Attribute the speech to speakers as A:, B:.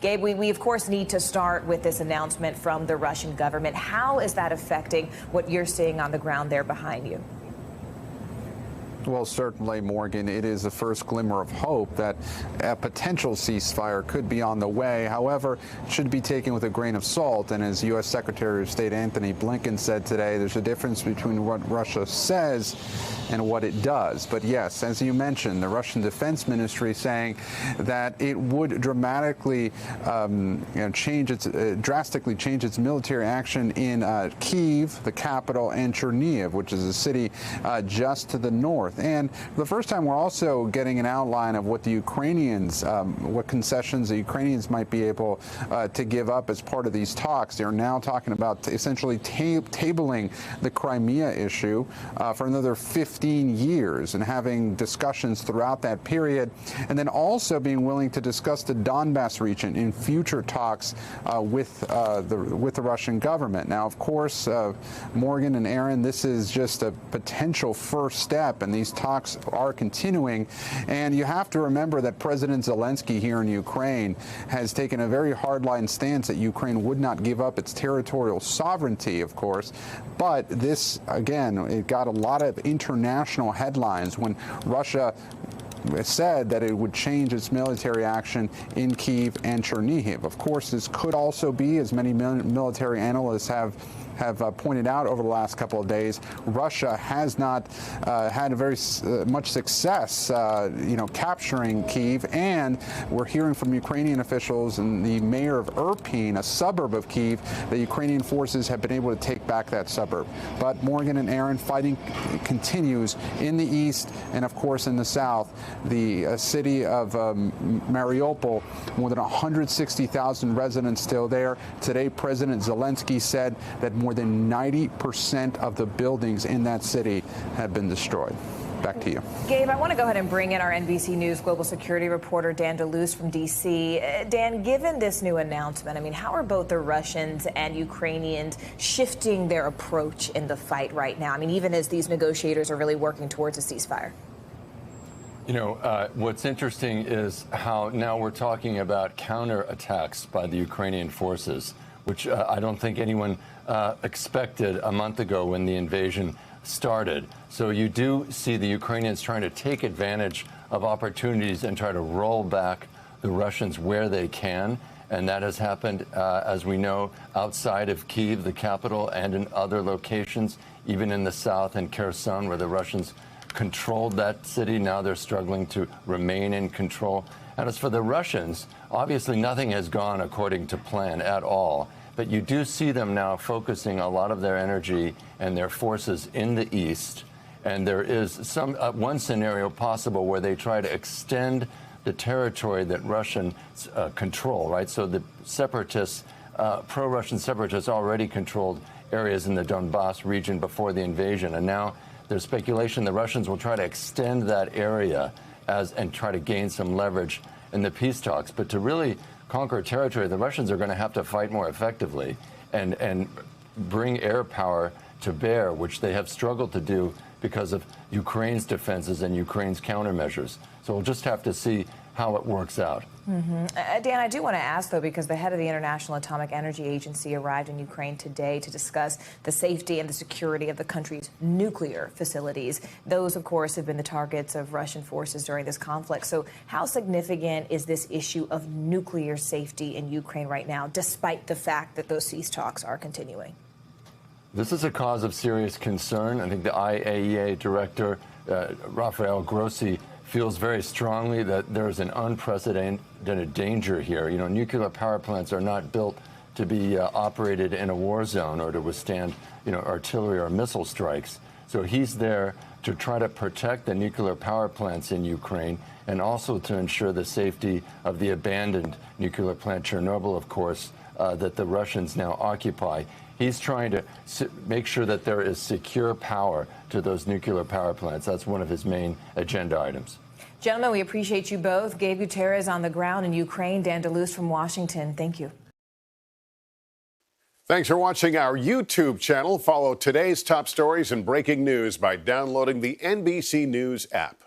A: Gabe, we of course need to start with this announcement from the Russian government. How is that affecting what you're seeing on the ground there behind you?
B: Well, certainly, Morgan, it is the first glimmer of hope that a potential ceasefire could be on the way. However, it should be taken with a grain of salt. And as U.S. Secretary of State Antony Blinken said today, there's a difference between what Russia says and what it does. But yes, as you mentioned, the Russian Defense Ministry saying that it would dramatically drastically change its military action in Kyiv, the capital, and Chernihiv, which is a city just to the north. And for the first time, we're also getting an outline of what the Ukrainians, what concessions the Ukrainians might be able to give up as part of these talks. They're now talking about essentially tabling the Crimea issue for another 15 years and having discussions throughout that period, and then also being willing to discuss the Donbass region in future talks with the Russian government. Now, of course, Morgan and Aaron, this is just a potential first step, and these talks are continuing. And you have to remember that President Zelensky here in Ukraine has taken a very hardline stance that Ukraine would not give up its territorial sovereignty, of course. But this, again, it got a lot of international headlines when Russia said that it would change its military action in Kyiv and Chernihiv. Of course, this could also be, as many military analysts have pointed out over the last couple of days, Russia has not had very much success, capturing Kyiv, and we're hearing from Ukrainian officials and the mayor of Irpin, a suburb of Kyiv, that Ukrainian forces have been able to take back that suburb. But Morgan and Aaron, fighting continues in the east and, of course, in the south. The city of Mariupol, more than 160,000 residents still there. Today, President Zelensky said that more than 90% of the buildings in that city have been destroyed. Back to you.
A: Gabe, I want to go ahead and bring in our NBC News global security reporter, Dan Luce from D.C. Dan, given this new announcement, I mean, how are both the Russians and Ukrainians shifting their approach in the fight right now? I mean, even as these negotiators are really working towards a ceasefire.
C: What's interesting is how now we're talking about counterattacks by the Ukrainian forces, which I don't think anyone expected a month ago when the invasion started. So you do see the Ukrainians trying to take advantage of opportunities and try to roll back the Russians where they can. And that has happened, as we know, outside of Kyiv, the capital, and in other locations, even in the south and Kherson, where the Russians controlled that city. Now they're struggling to remain in control. And as for the Russians, obviously nothing has gone according to plan at all. But you do see them now focusing a lot of their energy and their forces in the east. And there is some one scenario possible where they try to extend the territory that Russians control, right? So the separatists, pro-Russian separatists already controlled areas in the Donbass region before the invasion. And now there's speculation the Russians will try to extend that area and try to gain some leverage in the peace talks. But to really conquer territory, the Russians are going to have to fight more effectively and bring air power to bear, which they have struggled to do because of Ukraine's defenses and Ukraine's countermeasures. So we'll just have to see how it works out.
A: Dan, I do want to ask, though, because the head of the International Atomic Energy Agency arrived in Ukraine today to discuss the safety and the security of the country's nuclear facilities. Those, of course, have been the targets of Russian forces during this conflict. So how significant is this issue of nuclear safety in Ukraine right now, despite the fact that those peace talks are continuing?
C: This is a cause of serious concern. I think the IAEA director, Rafael Grossi, feels very strongly that there is an unprecedented danger here. Nuclear power plants are not built to be operated in a war zone or to withstand, artillery or missile strikes. So he's there to try to protect the nuclear power plants in Ukraine and also to ensure the safety of the abandoned nuclear plant Chernobyl, of course, that the Russians now occupy. He's trying to make sure that there is secure power to those nuclear power plants. That's one of his main agenda items.
A: Gentlemen, we appreciate you both. Gabe Gutierrez on the ground in Ukraine, Dan Luce from Washington. Thank you.
D: Thanks for watching our YouTube channel. Follow today's top stories and breaking news by downloading the NBC News app.